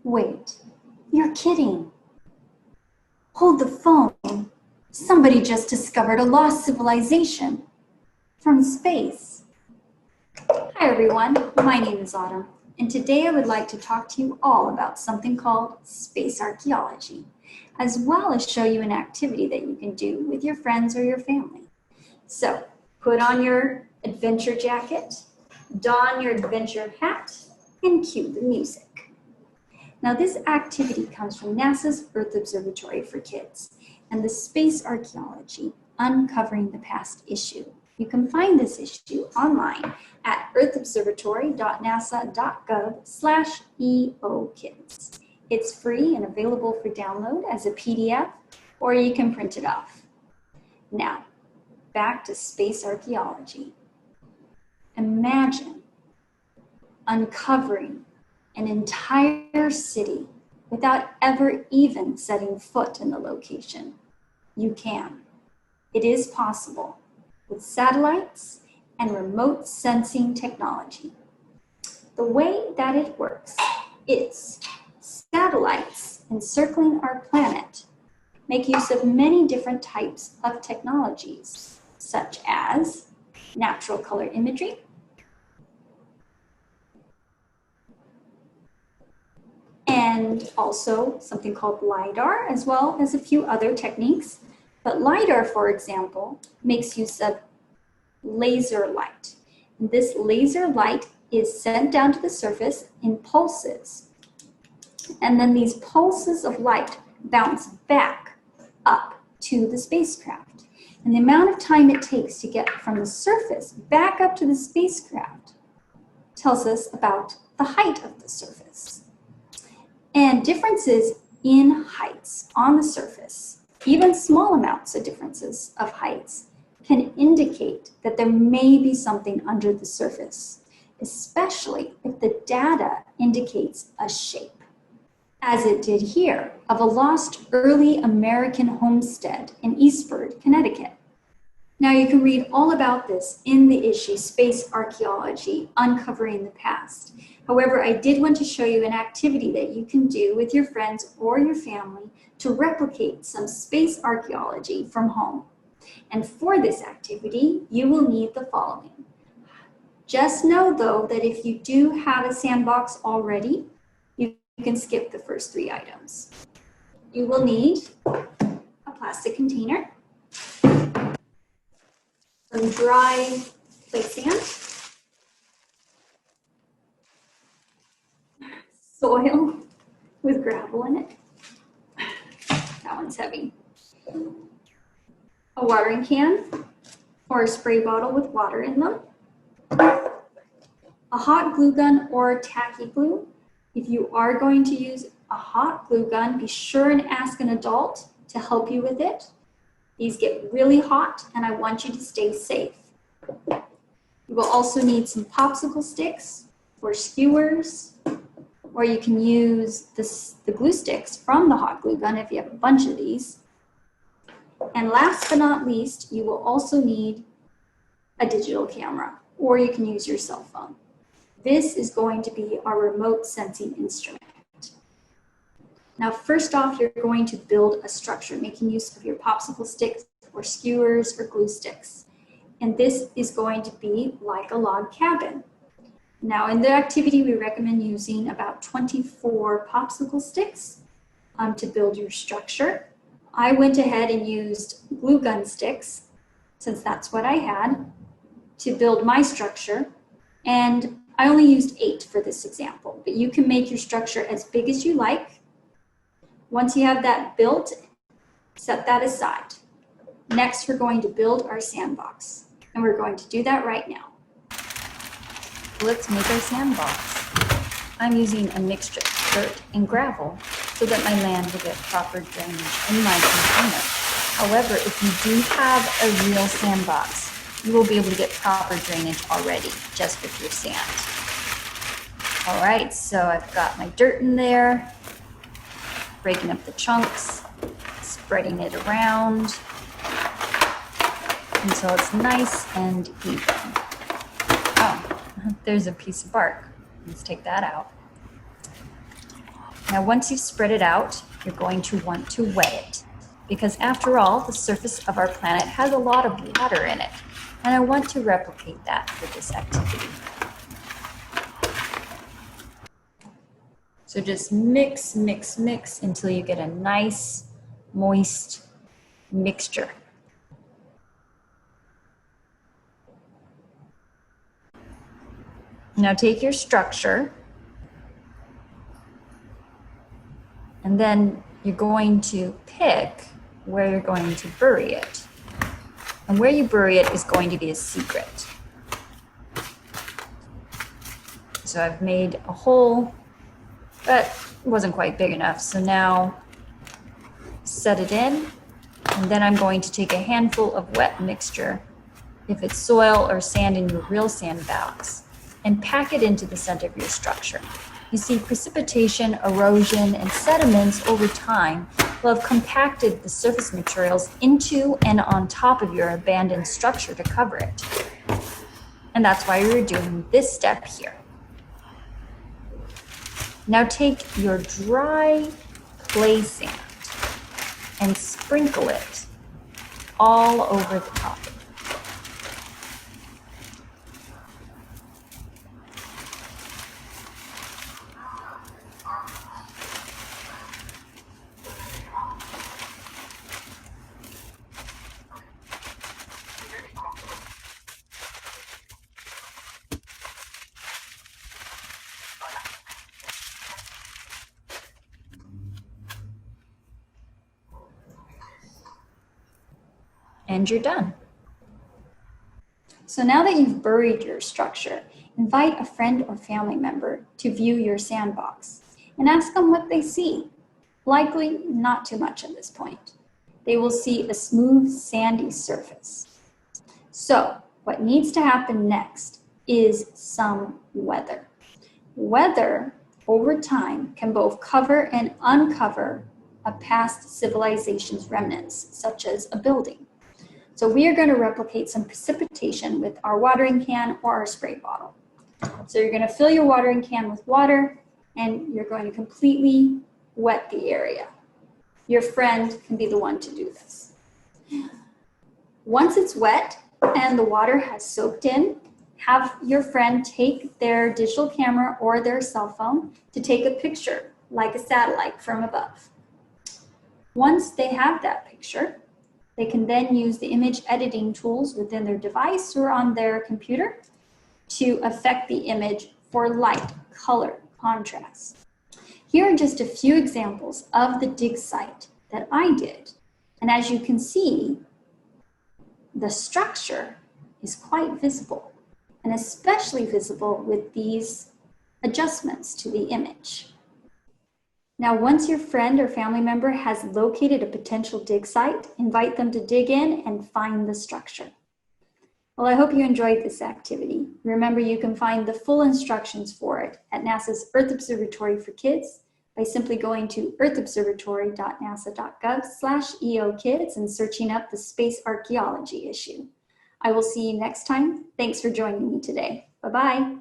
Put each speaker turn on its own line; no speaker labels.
Wait, you're kidding. Hold the phone. Somebody just discovered a lost civilization from space. Hi everyone, my name is Autumn, and today I would like to talk to you all about something called space archaeology, as well as show you an activity that you can do with your friends or your family. So, put on your adventure jacket, don your adventure hat, and cue the music. Now this activity comes from NASA's Earth Observatory for Kids and the Space Archaeology Uncovering the Past issue. You can find this issue online at earthobservatory.nasa.gov/EOKids. It's free and available for download as a PDF, or you can print it off. Now, back to space archaeology. Imagine uncovering an entire city without ever even setting foot in the location. You can. It is possible with satellites and remote sensing technology. The way that it works is satellites encircling our planet make use of many different types of technologies, such as natural color imagery, and also something called LiDAR, as well as a few other techniques. But LiDAR, for example, makes use of laser light. And this laser light is sent down to the surface in pulses. And then these pulses of light bounce back up to the spacecraft. And the amount of time it takes to get from the surface back up to the spacecraft tells us about the height of the surface. And differences in heights on the surface, even small amounts of differences of heights, can indicate that there may be something under the surface, especially if the data indicates a shape, as it did here, of a lost early American homestead in Eastford, Connecticut. Now you can read all about this in the issue Space Archaeology Uncovering the Past. However, I did want to show you an activity that you can do with your friends or your family to replicate some space archaeology from home. And for this activity, you will need the following. Just know though that if you do have a sandbox already, you can skip the first 3 items. You will need a plastic container, some dry play sand, soil with gravel in it. That one's heavy. A watering can or a spray bottle with water in them. A hot glue gun or tacky glue. If you are going to use a hot glue gun, be sure and ask an adult to help you with it. These get really hot and I want you to stay safe. You will also need some popsicle sticks or skewers, or you can use the glue sticks from the hot glue gun if you have a bunch of these. And last but not least, you will also need a digital camera, or you can use your cell phone. This is going to be our remote sensing instrument. Now, first off, you're going to build a structure, making use of your popsicle sticks or skewers or glue sticks. And this is going to be like a log cabin. Now, in the activity, we recommend using about 24 popsicle sticks to build your structure. I went ahead and used glue gun sticks, since that's what I had, to build my structure. And I only used 8 for this example, but you can make your structure as big as you like. Once you have that built, set that aside. Next, we're going to build our sandbox, and we're going to do that right now. Let's make our sandbox. I'm using a mixture of dirt and gravel so that my land will get proper drainage in my container. However, if you do have a real sandbox, you will be able to get proper drainage already just with your sand. All right, so I've got my dirt in there, breaking up the chunks, spreading it around until it's nice and even. Oh, there's a piece of bark. Let's take that out. Now, once you've spread it out, you're going to want to wet it, because after all, the surface of our planet has a lot of water in it, and I want to replicate that with this activity. So just mix, mix, mix until you get a nice, moist mixture. Now take your structure, and then you're going to pick where you're going to bury it. And where you bury it is going to be a secret. So I've made a hole, but it wasn't quite big enough. So now set it in, and then I'm going to take a handful of wet mixture, if it's soil or sand in your real sandbox, and pack it into the center of your structure. You see, precipitation, erosion, and sediments over time will have compacted the surface materials into and on top of your abandoned structure to cover it. And that's why we're doing this step here. Now take your dry clay sand and sprinkle it all over the top of it. And you're done. So now that you've buried your structure, invite a friend or family member to view your sandbox and ask them what they see. Likely not too much at this point. They will see a smooth, sandy surface. So what needs to happen next is some weather. Weather over time can both cover and uncover a past civilization's remnants, such as a building. So we are going to replicate some precipitation with our watering can or our spray bottle. So you're going to fill your watering can with water, and you're going to completely wet the area. Your friend can be the one to do this. Once it's wet and the water has soaked in, have your friend take their digital camera or their cell phone to take a picture, like a satellite from above. Once they have that picture, they can then use the image editing tools within their device or on their computer to affect the image for light, color, contrast. Here are just a few examples of the dig site that I did. And as you can see, the structure is quite visible, and especially visible with these adjustments to the image. Now, once your friend or family member has located a potential dig site, invite them to dig in and find the structure. Well, I hope you enjoyed this activity. Remember, you can find the full instructions for it at NASA's Earth Observatory for Kids by simply going to earthobservatory.nasa.gov/EOKids and searching up the space archaeology issue. I will see you next time. Thanks for joining me today. Bye-bye.